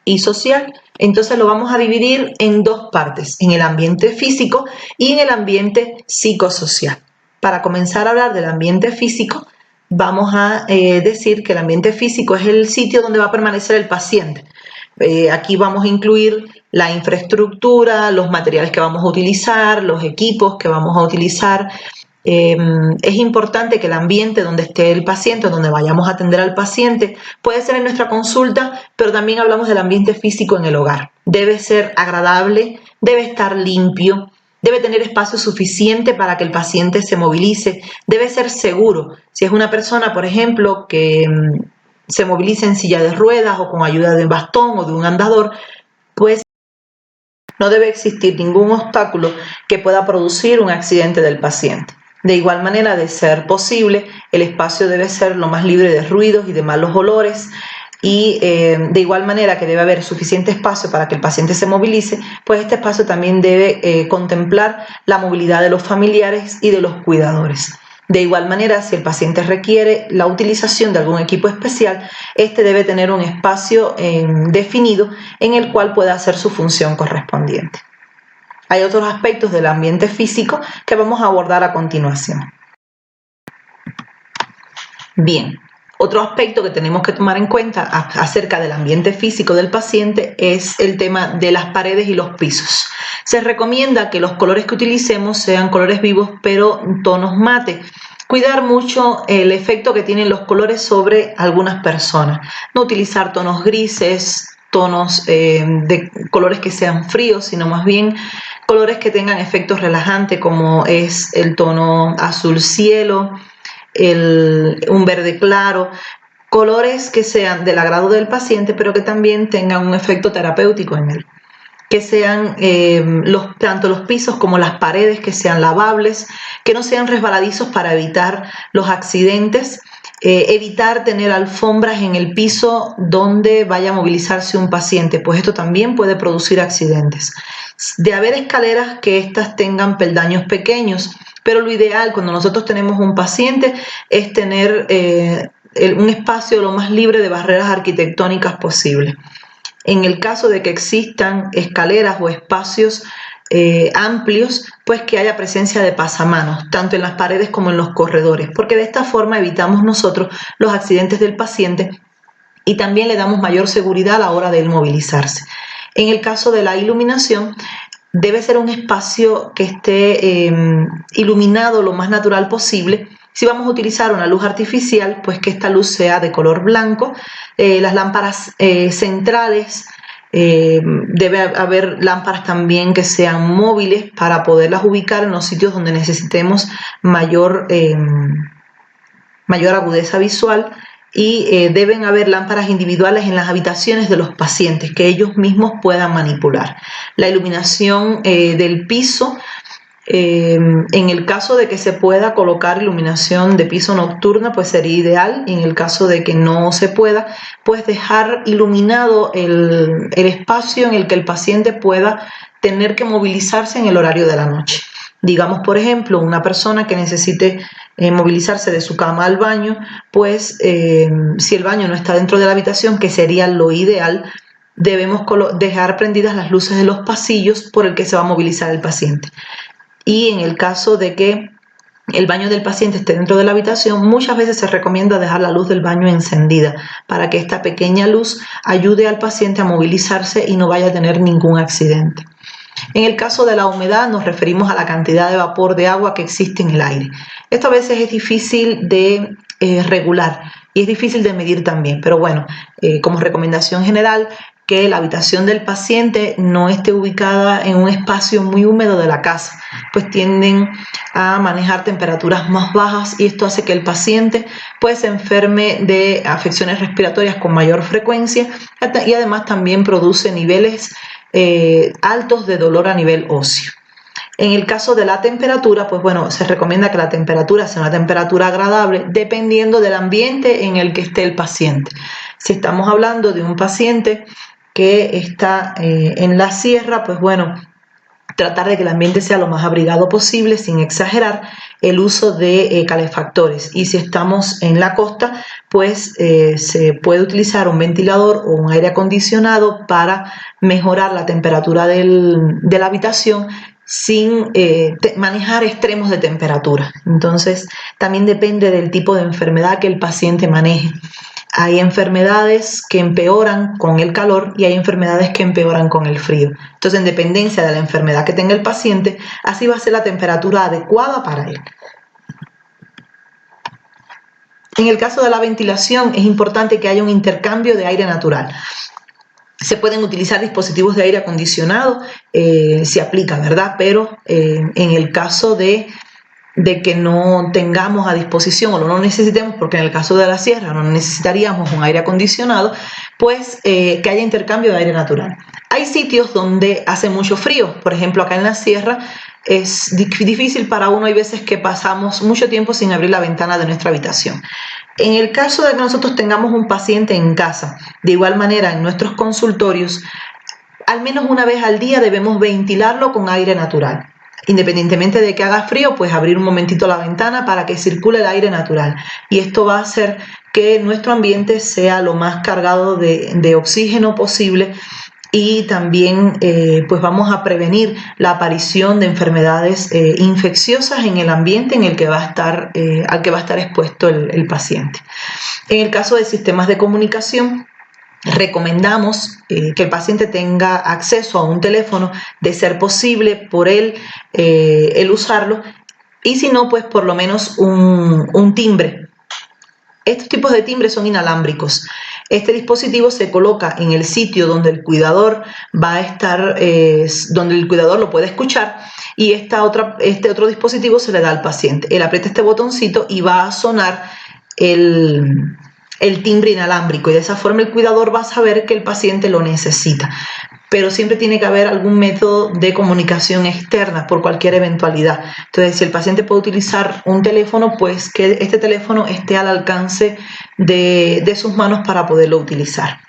y social. Entonces lo vamos a dividir en dos partes, en el ambiente físico y en el ambiente psicosocial. Para comenzar a hablar del ambiente físico, vamos a decir que el ambiente físico es el sitio donde va a permanecer el paciente. Aquí vamos a incluir la infraestructura, los materiales que vamos a utilizar, los equipos que vamos a utilizar. Es importante que el ambiente donde esté el paciente, donde vayamos a atender al paciente, puede ser en nuestra consulta, pero también hablamos del ambiente físico en el hogar. Debe ser agradable, debe estar limpio, debe tener espacio suficiente para que el paciente se movilice, debe ser seguro. Si es una persona, por ejemplo, que se moviliza en silla de ruedas o con ayuda de un bastón o de un andador, pues no debe existir ningún obstáculo que pueda producir un accidente del paciente. De igual manera, de ser posible, el espacio debe ser lo más libre de ruidos y de malos olores, y de igual manera que debe haber suficiente espacio para que el paciente se movilice, pues este espacio también debe contemplar la movilidad de los familiares y de los cuidadores. De igual manera, si el paciente requiere la utilización de algún equipo especial, este debe tener un espacio definido en el cual pueda hacer su función correspondiente. Hay otros aspectos del ambiente físico que vamos a abordar a continuación. Bien, otro aspecto que tenemos que tomar en cuenta acerca del ambiente físico del paciente es el tema de las paredes y los pisos. Se recomienda que los colores que utilicemos sean colores vivos, pero tonos mate. Cuidar mucho el efecto que tienen los colores sobre algunas personas. No utilizar tonos grises, tonos de colores que sean fríos, sino más bien colores que tengan efectos relajantes, como es el tono azul cielo, un verde claro, colores que sean del agrado del paciente, pero que también tengan un efecto terapéutico en él. Que sean tanto los pisos como las paredes, que sean lavables, que no sean resbaladizos para evitar los accidentes, evitar tener alfombras en el piso donde vaya a movilizarse un paciente, pues esto también puede producir accidentes. De haber escaleras, que éstas tengan peldaños pequeños, pero lo ideal cuando nosotros tenemos un paciente es tener un espacio lo más libre de barreras arquitectónicas posible. En el caso de que existan escaleras o espacios amplios, pues que haya presencia de pasamanos, tanto en las paredes como en los corredores, porque de esta forma evitamos nosotros los accidentes del paciente y también le damos mayor seguridad a la hora de él movilizarse. En el caso de la iluminación, debe ser un espacio que esté iluminado lo más natural posible. Si vamos a utilizar una luz artificial, pues que esta luz sea de color blanco. Las lámparas centrales, debe haber lámparas también que sean móviles para poderlas ubicar en los sitios donde necesitemos mayor agudeza visual. y deben haber lámparas individuales en las habitaciones de los pacientes que ellos mismos puedan manipular. La iluminación del piso, en el caso de que se pueda colocar iluminación de piso nocturna, pues sería ideal. En el caso de que no se pueda, pues dejar iluminado el espacio en el que el paciente pueda tener que movilizarse en el horario de la noche. Digamos, por ejemplo, una persona que necesite movilizarse de su cama al baño, pues si el baño no está dentro de la habitación, que sería lo ideal, debemos dejar prendidas las luces de los pasillos por el que se va a movilizar el paciente. Y en el caso de que el baño del paciente esté dentro de la habitación, muchas veces se recomienda dejar la luz del baño encendida para que esta pequeña luz ayude al paciente a movilizarse y no vaya a tener ningún accidente. En el caso de la humedad nos referimos a la cantidad de vapor de agua que existe en el aire. Esto a veces es difícil de regular y es difícil de medir también, pero bueno, como recomendación general, que la habitación del paciente no esté ubicada en un espacio muy húmedo de la casa, pues tienden a manejar temperaturas más bajas y esto hace que el paciente pues se enferme de afecciones respiratorias con mayor frecuencia y además también produce niveles altos de dolor a nivel óseo. En el caso de la temperatura, pues bueno, se recomienda que la temperatura sea una temperatura agradable dependiendo del ambiente en el que esté el paciente. Si estamos hablando de un paciente que está en la sierra, pues bueno, tratar de que el ambiente sea lo más abrigado posible sin exagerar el uso de calefactores. Y si estamos en la costa, pues se puede utilizar un ventilador o un aire acondicionado para mejorar la temperatura de la habitación sin manejar extremos de temperatura. Entonces, también depende del tipo de enfermedad que el paciente maneje. Hay enfermedades que empeoran con el calor y hay enfermedades que empeoran con el frío. Entonces, en dependencia de la enfermedad que tenga el paciente, así va a ser la temperatura adecuada para él. En el caso de la ventilación, es importante que haya un intercambio de aire natural. Se pueden utilizar dispositivos de aire acondicionado, se aplica, ¿verdad? Pero en el caso de que no tengamos a disposición o no necesitemos, porque en el caso de la sierra no necesitaríamos un aire acondicionado, pues que haya intercambio de aire natural. Hay sitios donde hace mucho frío, por ejemplo acá en la sierra es difícil para uno, hay veces que pasamos mucho tiempo sin abrir la ventana de nuestra habitación. En el caso de que nosotros tengamos un paciente en casa, de igual manera en nuestros consultorios, al menos una vez al día debemos ventilarlo con aire natural. Independientemente de que haga frío, pues abrir un momentito la ventana para que circule el aire natural. Y esto va a hacer que nuestro ambiente sea lo más cargado de oxígeno posible y también pues vamos a prevenir la aparición de enfermedades infecciosas en el ambiente en el que va a estar, al que va a estar expuesto el paciente. En el caso de sistemas de comunicación, recomendamos que el paciente tenga acceso a un teléfono, de ser posible por él el usarlo, y si no, pues por lo menos un timbre. Estos tipos de timbres son inalámbricos. Este dispositivo se coloca en el sitio donde el cuidador va a estar, donde el cuidador lo puede escuchar, y este otro dispositivo se le da al paciente. Él aprieta este botoncito y va a sonar el timbre inalámbrico, y de esa forma el cuidador va a saber que el paciente lo necesita. Pero siempre tiene que haber algún método de comunicación externa por cualquier eventualidad. Entonces, si el paciente puede utilizar un teléfono, pues que este teléfono esté al alcance de sus manos para poderlo utilizar.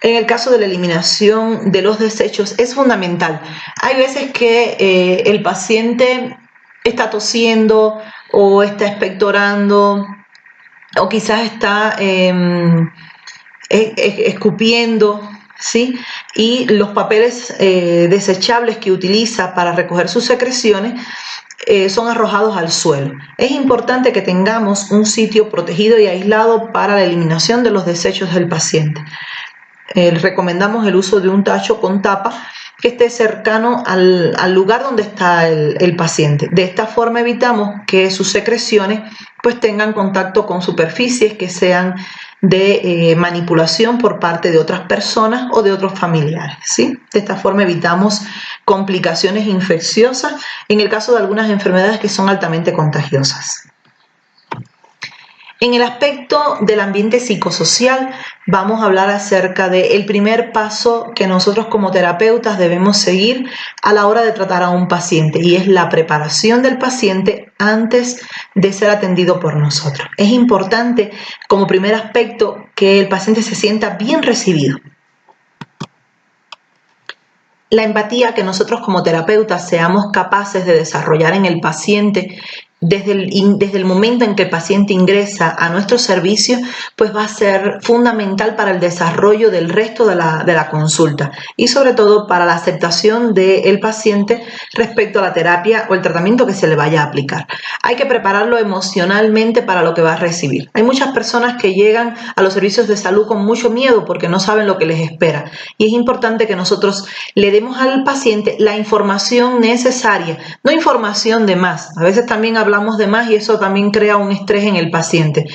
En el caso de la eliminación de los desechos es fundamental. Hay veces que el paciente está tosiendo o está expectorando o quizás está escupiendo, ¿sí? Y los papeles desechables que utiliza para recoger sus secreciones son arrojados al suelo. Es importante que tengamos un sitio protegido y aislado para la eliminación de los desechos del paciente. Recomendamos el uso de un tacho con tapa que esté cercano al lugar donde está el paciente. De esta forma evitamos que sus secreciones pues tengan contacto con superficies que sean de manipulación por parte de otras personas o de otros familiares, ¿sí? De esta forma evitamos complicaciones infecciosas en el caso de algunas enfermedades que son altamente contagiosas. En el aspecto del ambiente psicosocial, vamos a hablar acerca del primer paso que nosotros como terapeutas debemos seguir a la hora de tratar a un paciente, y es la preparación del paciente antes de ser atendido por nosotros. Es importante, como primer aspecto, que el paciente se sienta bien recibido. La empatía que nosotros como terapeutas seamos capaces de desarrollar en el paciente desde el momento en que el paciente ingresa a nuestro servicio, pues va a ser fundamental para el desarrollo del resto de la consulta y sobre todo para la aceptación del paciente respecto a la terapia o el tratamiento que se le vaya a aplicar. Hay que prepararlo emocionalmente para lo que va a recibir. Hay muchas personas que llegan a los servicios de salud con mucho miedo porque no saben lo que les espera, y es importante que nosotros le demos al paciente la información necesaria, no información de más. A veces también hablamos de más y eso también crea un estrés en el paciente.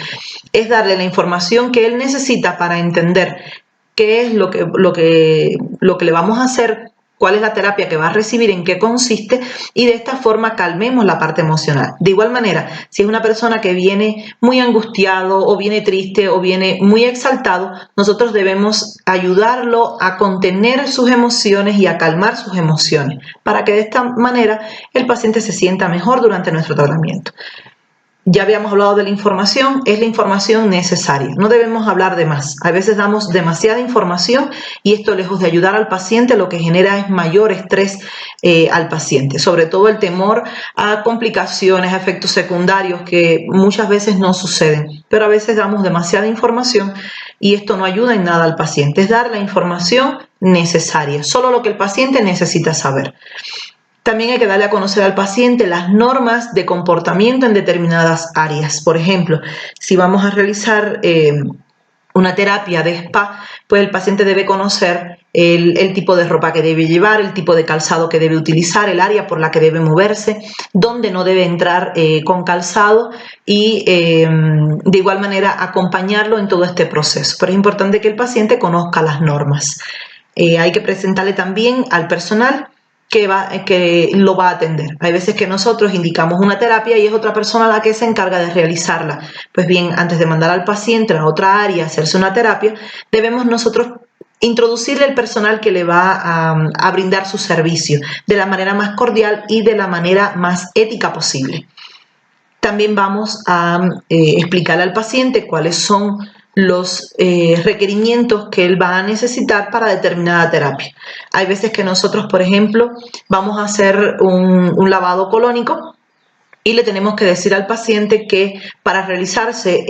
Es darle la información que él necesita para entender qué es lo que le vamos a hacer, cuál es la terapia que va a recibir, en qué consiste, y de esta forma calmemos la parte emocional. De igual manera, si es una persona que viene muy angustiado o viene triste o viene muy exaltado, nosotros debemos ayudarlo a contener sus emociones y a calmar sus emociones para que de esta manera el paciente se sienta mejor durante nuestro tratamiento. Ya habíamos hablado de la información, es la información necesaria, no debemos hablar de más. A veces damos demasiada información y esto, lejos de ayudar al paciente, lo que genera es mayor estrés al paciente, sobre todo el temor a complicaciones, a efectos secundarios que muchas veces no suceden, pero a veces damos demasiada información y esto no ayuda en nada al paciente. Es dar la información necesaria, solo lo que el paciente necesita saber. También hay que darle a conocer al paciente las normas de comportamiento en determinadas áreas. Por ejemplo, si vamos a realizar una terapia de spa, pues el paciente debe conocer el tipo de ropa que debe llevar, el tipo de calzado que debe utilizar, el área por la que debe moverse, dónde no debe entrar con calzado y de igual manera acompañarlo en todo este proceso. Pero es importante que el paciente conozca las normas. Hay que presentarle también al personal que lo va a atender. Hay veces que nosotros indicamos una terapia y es otra persona la que se encarga de realizarla. Pues bien, antes de mandar al paciente a otra área a hacerse una terapia, debemos nosotros introducirle el personal que le va a brindar su servicio de la manera más cordial y de la manera más ética posible. También vamos a explicarle al paciente cuáles son los requerimientos que él va a necesitar para determinada terapia. Hay veces que nosotros, por ejemplo, vamos a hacer un lavado colónico y le tenemos que decir al paciente que para realizarse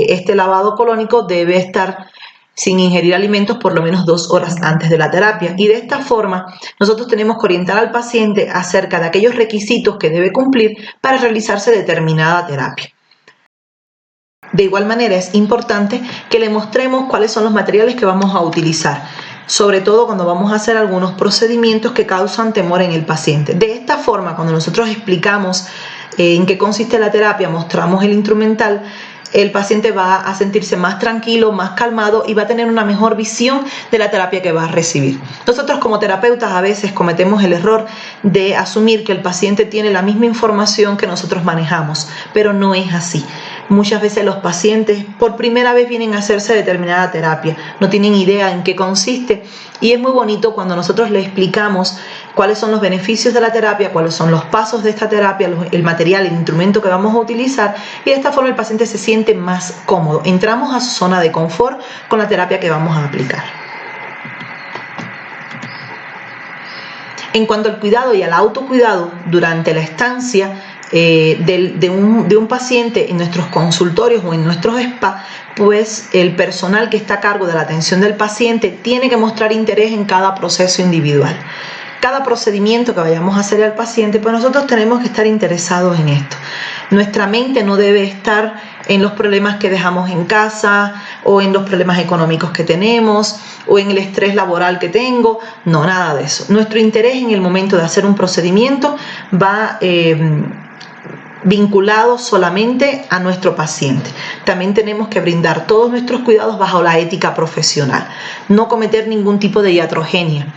este lavado colónico debe estar sin ingerir alimentos por lo menos 2 horas antes de la terapia, y de esta forma nosotros tenemos que orientar al paciente acerca de aquellos requisitos que debe cumplir para realizarse determinada terapia. De igual manera es importante que le mostremos cuáles son los materiales que vamos a utilizar, sobre todo cuando vamos a hacer algunos procedimientos que causan temor en el paciente. De esta forma, cuando nosotros explicamos en qué consiste la terapia, mostramos el instrumental, el paciente va a sentirse más tranquilo, más calmado y va a tener una mejor visión de la terapia que va a recibir. Nosotros como terapeutas a veces cometemos el error de asumir que el paciente tiene la misma información que nosotros manejamos, pero no es así. Muchas veces los pacientes por primera vez vienen a hacerse determinada terapia, no tienen idea en qué consiste, y es muy bonito cuando nosotros les explicamos cuáles son los beneficios de la terapia, cuáles son los pasos de esta terapia, el material, el instrumento que vamos a utilizar, y de esta forma el paciente se siente más cómodo. Entramos a su zona de confort con la terapia que vamos a aplicar. En cuanto al cuidado y al autocuidado durante la estancia de un paciente en nuestros consultorios o en nuestros spa, pues el personal que está a cargo de la atención del paciente tiene que mostrar interés en cada proceso individual. Cada procedimiento que vayamos a hacer al paciente, pues nosotros tenemos que estar interesados en esto. Nuestra mente no debe estar en los problemas que dejamos en casa o en los problemas económicos que tenemos o en el estrés laboral que tengo. No, nada de eso. Nuestro interés en el momento de hacer un procedimiento va vinculado solamente a nuestro paciente. También tenemos que brindar todos nuestros cuidados bajo la ética profesional. No cometer ningún tipo de iatrogenia.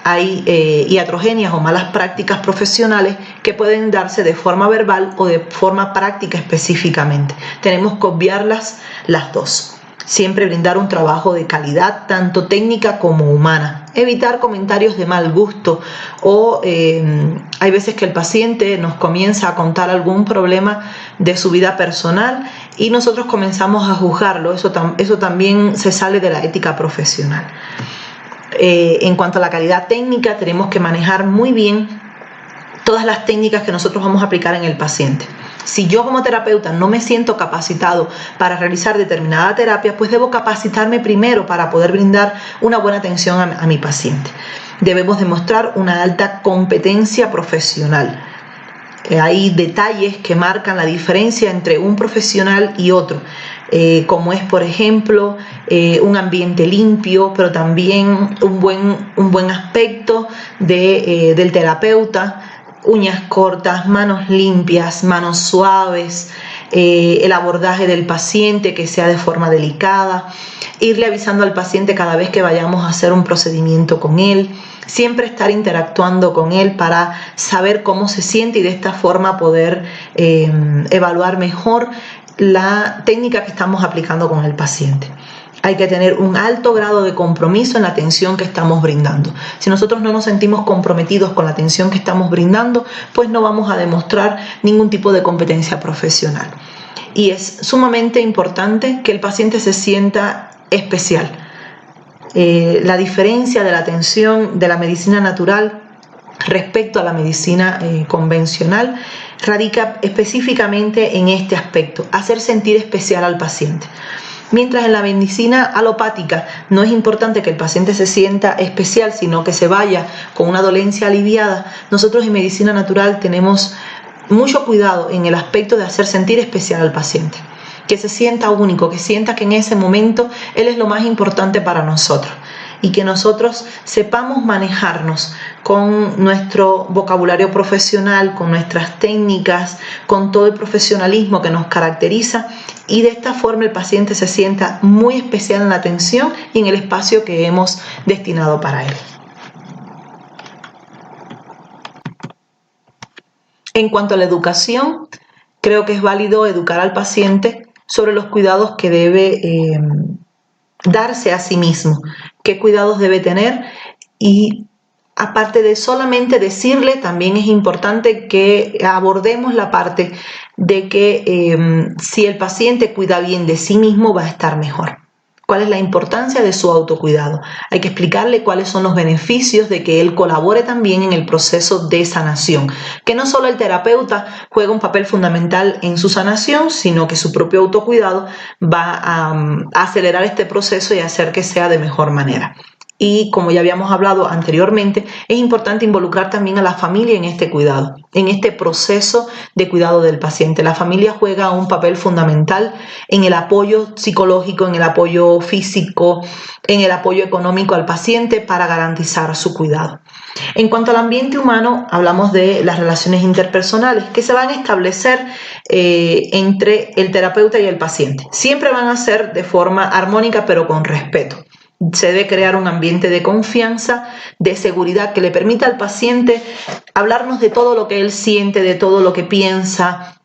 hay iatrogenias o malas prácticas profesionales que pueden darse de forma verbal o de forma práctica específicamente. Tenemos que obviarlas las dos. Siempre brindar un trabajo de calidad, tanto técnica como humana. Evitar comentarios de mal gusto o hay veces que el paciente nos comienza a contar algún problema de su vida personal y nosotros comenzamos a juzgarlo. Eso también se sale de la ética profesional. En cuanto a la calidad técnica, tenemos que manejar muy bien todas las técnicas que nosotros vamos a aplicar en el paciente. Si yo como terapeuta no me siento capacitado para realizar determinada terapia, pues debo capacitarme primero para poder brindar una buena atención a mi paciente. Debemos demostrar una alta competencia profesional. Hay detalles que marcan la diferencia entre un profesional y otro, como es, por ejemplo, un ambiente limpio, pero también un buen aspecto del terapeuta. Uñas cortas, manos limpias, manos suaves, el abordaje del paciente que sea de forma delicada, irle avisando al paciente cada vez que vayamos a hacer un procedimiento con él, siempre estar interactuando con él para saber cómo se siente y de esta forma poder evaluar mejor la técnica que estamos aplicando con el paciente. Hay que tener un alto grado de compromiso en la atención que estamos brindando. Si nosotros no nos sentimos comprometidos con la atención que estamos brindando, pues no vamos a demostrar ningún tipo de competencia profesional. Y es sumamente importante que el paciente se sienta especial. La diferencia de la atención de la medicina natural respecto a la medicina convencional radica específicamente en este aspecto, hacer sentir especial al paciente. Mientras en la medicina alopática no es importante que el paciente se sienta especial, sino que se vaya con una dolencia aliviada, nosotros en medicina natural tenemos mucho cuidado en el aspecto de hacer sentir especial al paciente. Que se sienta único, que sienta que en ese momento él es lo más importante para nosotros y que nosotros sepamos manejarnos con nuestro vocabulario profesional, con nuestras técnicas, con todo el profesionalismo que nos caracteriza y de esta forma el paciente se sienta muy especial en la atención y en el espacio que hemos destinado para él. En cuanto a la educación, creo que es válido educar al paciente sobre los cuidados que debe darse a sí mismo, qué cuidados debe tener y aparte de solamente decirle, también es importante que abordemos la parte de que si el paciente cuida bien de sí mismo va a estar mejor. ¿Cuál es la importancia de su autocuidado? Hay que explicarle cuáles son los beneficios de que él colabore también en el proceso de sanación. Que no solo el terapeuta juega un papel fundamental en su sanación, sino que su propio autocuidado va a acelerar este proceso y hacer que sea de mejor manera. Y como ya habíamos hablado anteriormente, es importante involucrar también a la familia en este cuidado, en este proceso de cuidado del paciente. La familia juega un papel fundamental en el apoyo psicológico, en el apoyo físico, en el apoyo económico al paciente para garantizar su cuidado. En cuanto al ambiente humano, hablamos de las relaciones interpersonales que se van a establecer entre el terapeuta y el paciente. Siempre van a ser de forma armónica, pero con respeto. Se debe crear un ambiente de confianza, de seguridad que le permita al paciente hablarnos de todo lo que él siente, de todo lo que piensa,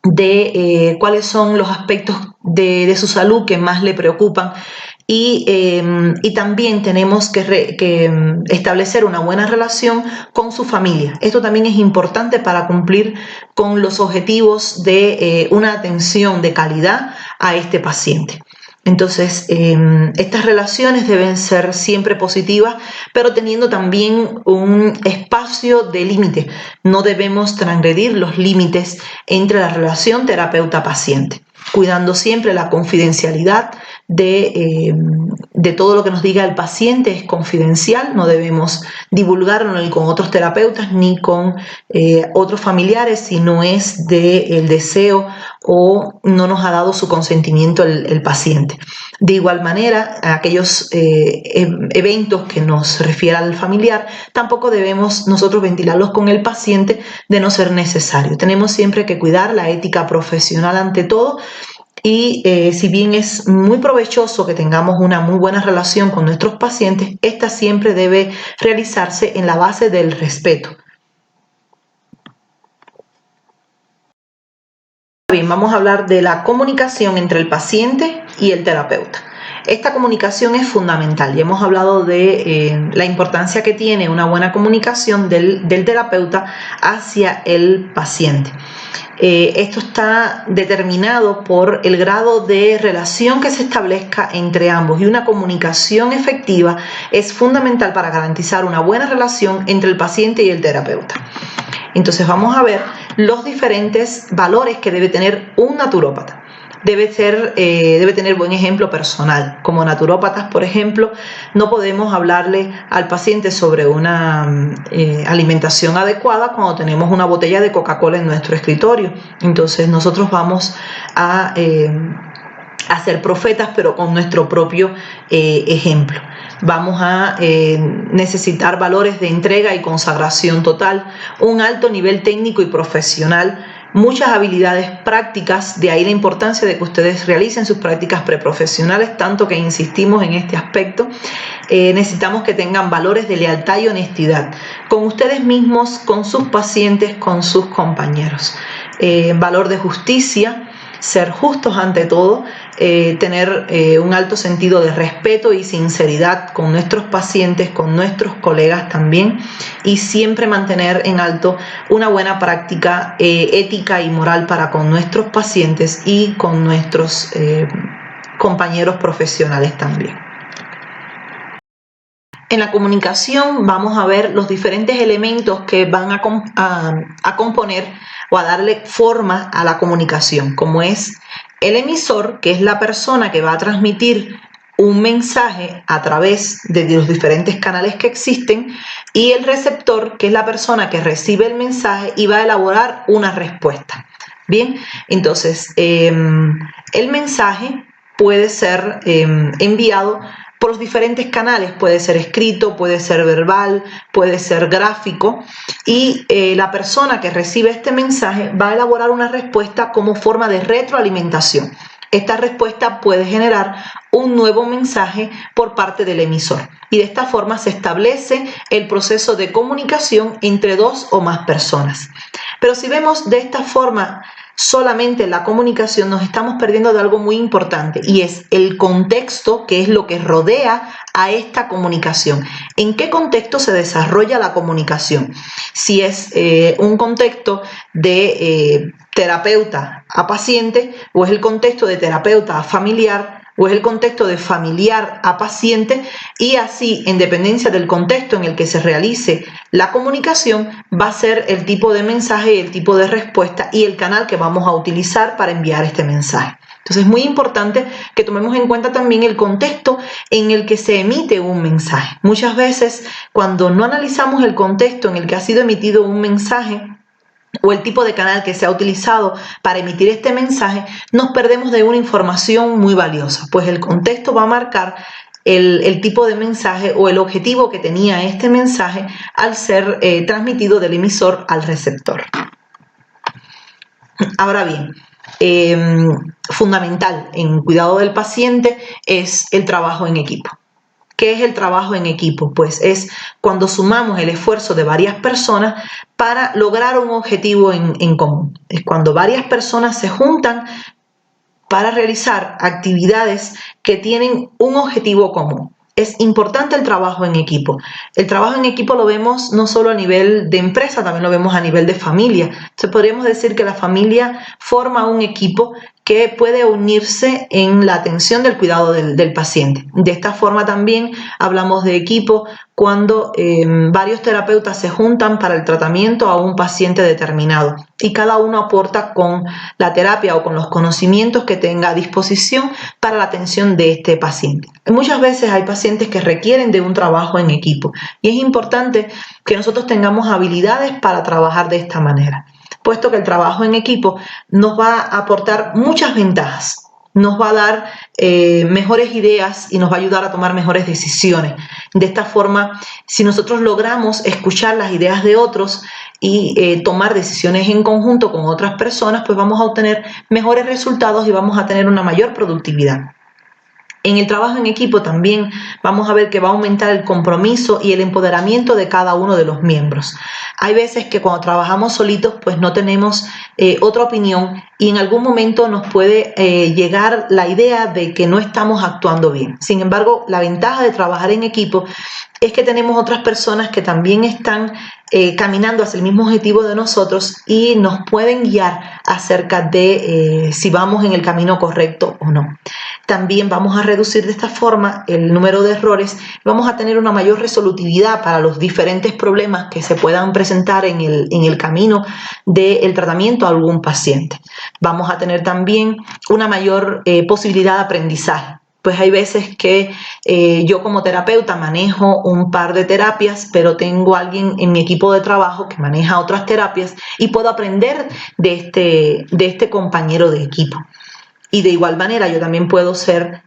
de cuáles son los aspectos de su salud que más le preocupan y también tenemos que establecer una buena relación con su familia. Esto también es importante para cumplir con los objetivos de una atención de calidad a este paciente. Entonces, estas relaciones deben ser siempre positivas, pero teniendo también un espacio de límite. No debemos transgredir los límites entre la relación terapeuta-paciente, cuidando siempre la confidencialidad de todo lo que nos diga el paciente es confidencial, no debemos divulgarlo ni con otros terapeutas ni con otros familiares si no es del deseo o no nos ha dado su consentimiento el paciente. De igual manera, aquellos eventos que nos refieran al familiar, tampoco debemos nosotros ventilarlos con el paciente de no ser necesario. Tenemos siempre que cuidar la ética profesional ante todo y si bien es muy provechoso que tengamos una muy buena relación con nuestros pacientes, esta siempre debe realizarse en la base del respeto. Bien, vamos a hablar de la comunicación entre el paciente y el terapeuta. Esta comunicación es fundamental. Ya hemos hablado de la importancia que tiene una buena comunicación del terapeuta hacia el paciente. Esto está determinado por el grado de relación que se establezca entre ambos, y una comunicación efectiva es fundamental para garantizar una buena relación entre el paciente y el terapeuta. Entonces vamos a ver los diferentes valores que debe tener un naturópata. Debe tener buen ejemplo personal. Como naturópatas, por ejemplo, no podemos hablarle al paciente sobre una alimentación adecuada cuando tenemos una botella de Coca-Cola en nuestro escritorio. Entonces nosotros vamos a ser profetas, pero con nuestro propio ejemplo. Vamos a necesitar valores de entrega y consagración total, un alto nivel técnico y profesional, muchas habilidades prácticas, de ahí la importancia de que ustedes realicen sus prácticas preprofesionales, tanto que insistimos en este aspecto. Necesitamos que tengan valores de lealtad y honestidad con ustedes mismos, con sus pacientes, con sus compañeros. Valor de justicia, ser justos ante todo, tener un alto sentido de respeto y sinceridad con nuestros pacientes, con nuestros colegas también, y siempre mantener en alto una buena práctica ética y moral para con nuestros pacientes y con nuestros compañeros profesionales también. En la comunicación vamos a ver los diferentes elementos que van a componer o a darle forma a la comunicación, como es el emisor, que es la persona que va a transmitir un mensaje a través de los diferentes canales que existen, y el receptor, que es la persona que recibe el mensaje y va a elaborar una respuesta. Bien, entonces el mensaje puede ser enviado por los diferentes canales, puede ser escrito, puede ser verbal, puede ser gráfico, y la persona que recibe este mensaje va a elaborar una respuesta como forma de retroalimentación. Esta respuesta puede generar un nuevo mensaje por parte del emisor, y de esta forma se establece el proceso de comunicación entre dos o más personas. Pero si vemos de esta forma solamente la comunicación, nos estamos perdiendo de algo muy importante, y es el contexto, que es lo que rodea a esta comunicación. ¿En qué contexto se desarrolla la comunicación? Si es un contexto de terapeuta a paciente, o es el contexto de terapeuta a familiar, o es el contexto de familiar a paciente, y así, en dependencia del contexto en el que se realice la comunicación, va a ser el tipo de mensaje, el tipo de respuesta y el canal que vamos a utilizar para enviar este mensaje. Entonces es muy importante que tomemos en cuenta también el contexto en el que se emite un mensaje. Muchas veces, cuando no analizamos el contexto en el que ha sido emitido un mensaje, o el tipo de canal que se ha utilizado para emitir este mensaje, nos perdemos de una información muy valiosa, pues el contexto va a marcar el tipo de mensaje o el objetivo que tenía este mensaje al ser transmitido del emisor al receptor. Ahora bien, fundamental en cuidado del paciente es el trabajo en equipo. ¿Qué es el trabajo en equipo? Pues es cuando sumamos el esfuerzo de varias personas para lograr un objetivo en común. Es cuando varias personas se juntan para realizar actividades que tienen un objetivo común. Es importante el trabajo en equipo. El trabajo en equipo lo vemos no solo a nivel de empresa, también lo vemos a nivel de familia. Entonces podríamos decir que la familia forma un equipo que puede unirse en la atención del cuidado del paciente. De esta forma también hablamos de equipo cuando varios terapeutas se juntan para el tratamiento a un paciente determinado, y cada uno aporta con la terapia o con los conocimientos que tenga a disposición para la atención de este paciente. Muchas veces hay pacientes que requieren de un trabajo en equipo, y es importante que nosotros tengamos habilidades para trabajar de esta manera, puesto que el trabajo en equipo nos va a aportar muchas ventajas. Nos va a dar mejores ideas y nos va a ayudar a tomar mejores decisiones. De esta forma, si nosotros logramos escuchar las ideas de otros y tomar decisiones en conjunto con otras personas, pues vamos a obtener mejores resultados y vamos a tener una mayor productividad. En el trabajo en equipo también vamos a ver que va a aumentar el compromiso y el empoderamiento de cada uno de los miembros. Hay veces que cuando trabajamos solitos pues no tenemos otra opinión y en algún momento nos puede llegar la idea de que no estamos actuando bien. Sin embargo, la ventaja de trabajar en equipo es que tenemos otras personas que también están caminando hacia el mismo objetivo de nosotros y nos pueden guiar acerca de si vamos en el camino correcto o no. También vamos a reducir de esta forma el número de errores, vamos a tener una mayor resolutividad para los diferentes problemas que se puedan presentar en el camino del tratamiento a algún paciente. Vamos a tener también una mayor posibilidad de aprendizaje. Pues hay veces que yo como terapeuta manejo un par de terapias, pero tengo a alguien en mi equipo de trabajo que maneja otras terapias y puedo aprender de este compañero de equipo. Y de igual manera yo también puedo ser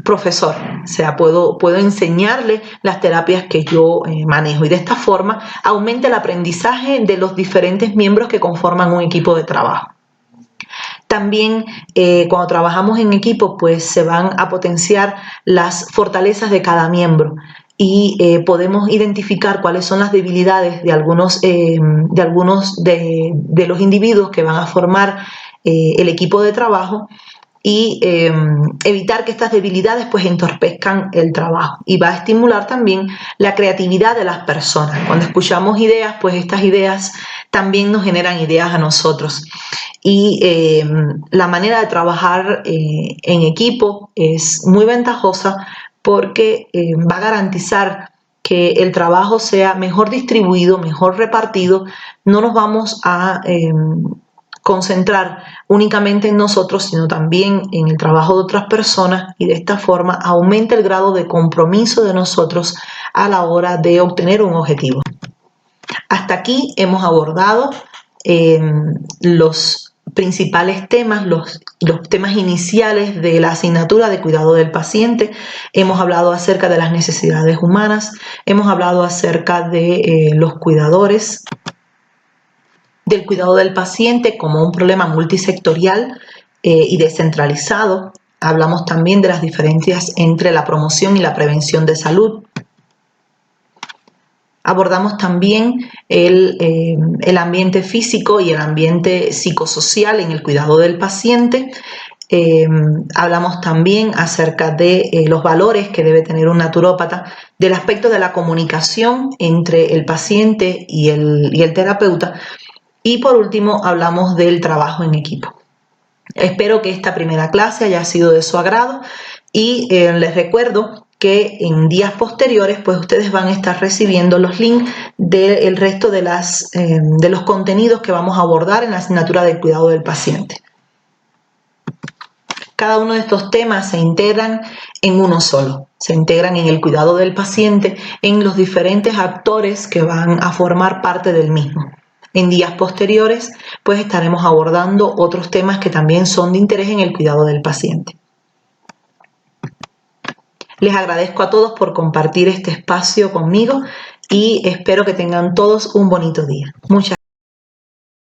profesor, o sea, puedo enseñarle las terapias que yo manejo y de esta forma aumenta el aprendizaje de los diferentes miembros que conforman un equipo de trabajo. También cuando trabajamos en equipo pues se van a potenciar las fortalezas de cada miembro y podemos identificar cuáles son las debilidades de algunos de los individuos que van a formar el equipo de trabajo y evitar que estas debilidades pues entorpezcan el trabajo y va a estimular también la creatividad de las personas. Cuando escuchamos ideas, pues estas ideas también nos generan ideas a nosotros y la manera de trabajar en equipo es muy ventajosa porque va a garantizar que el trabajo sea mejor distribuido, mejor repartido, no nos vamos a concentrar únicamente en nosotros, sino también en el trabajo de otras personas y de esta forma aumenta el grado de compromiso de nosotros a la hora de obtener un objetivo. Hasta aquí hemos abordado los principales temas, los temas iniciales de la asignatura de cuidado del paciente. Hemos hablado acerca de las necesidades humanas, hemos hablado acerca de los cuidadores, del cuidado del paciente como un problema multisectorial y descentralizado. Hablamos también de las diferencias entre la promoción y la prevención de salud. Abordamos también el ambiente físico y el ambiente psicosocial en el cuidado del paciente. Hablamos también acerca de los valores que debe tener un naturópata, del aspecto de la comunicación entre el paciente y el terapeuta. Y por último, hablamos del trabajo en equipo. Espero que esta primera clase haya sido de su agrado y les recuerdo que en días posteriores pues ustedes van a estar recibiendo los links del resto de los contenidos que vamos a abordar en la asignatura de cuidado del paciente. Cada uno de estos temas se integran en uno solo, se integran en el cuidado del paciente, en los diferentes actores que van a formar parte del mismo. En días posteriores, pues estaremos abordando otros temas que también son de interés en el cuidado del paciente. Les agradezco a todos por compartir este espacio conmigo y espero que tengan todos un bonito día. Muchas gracias.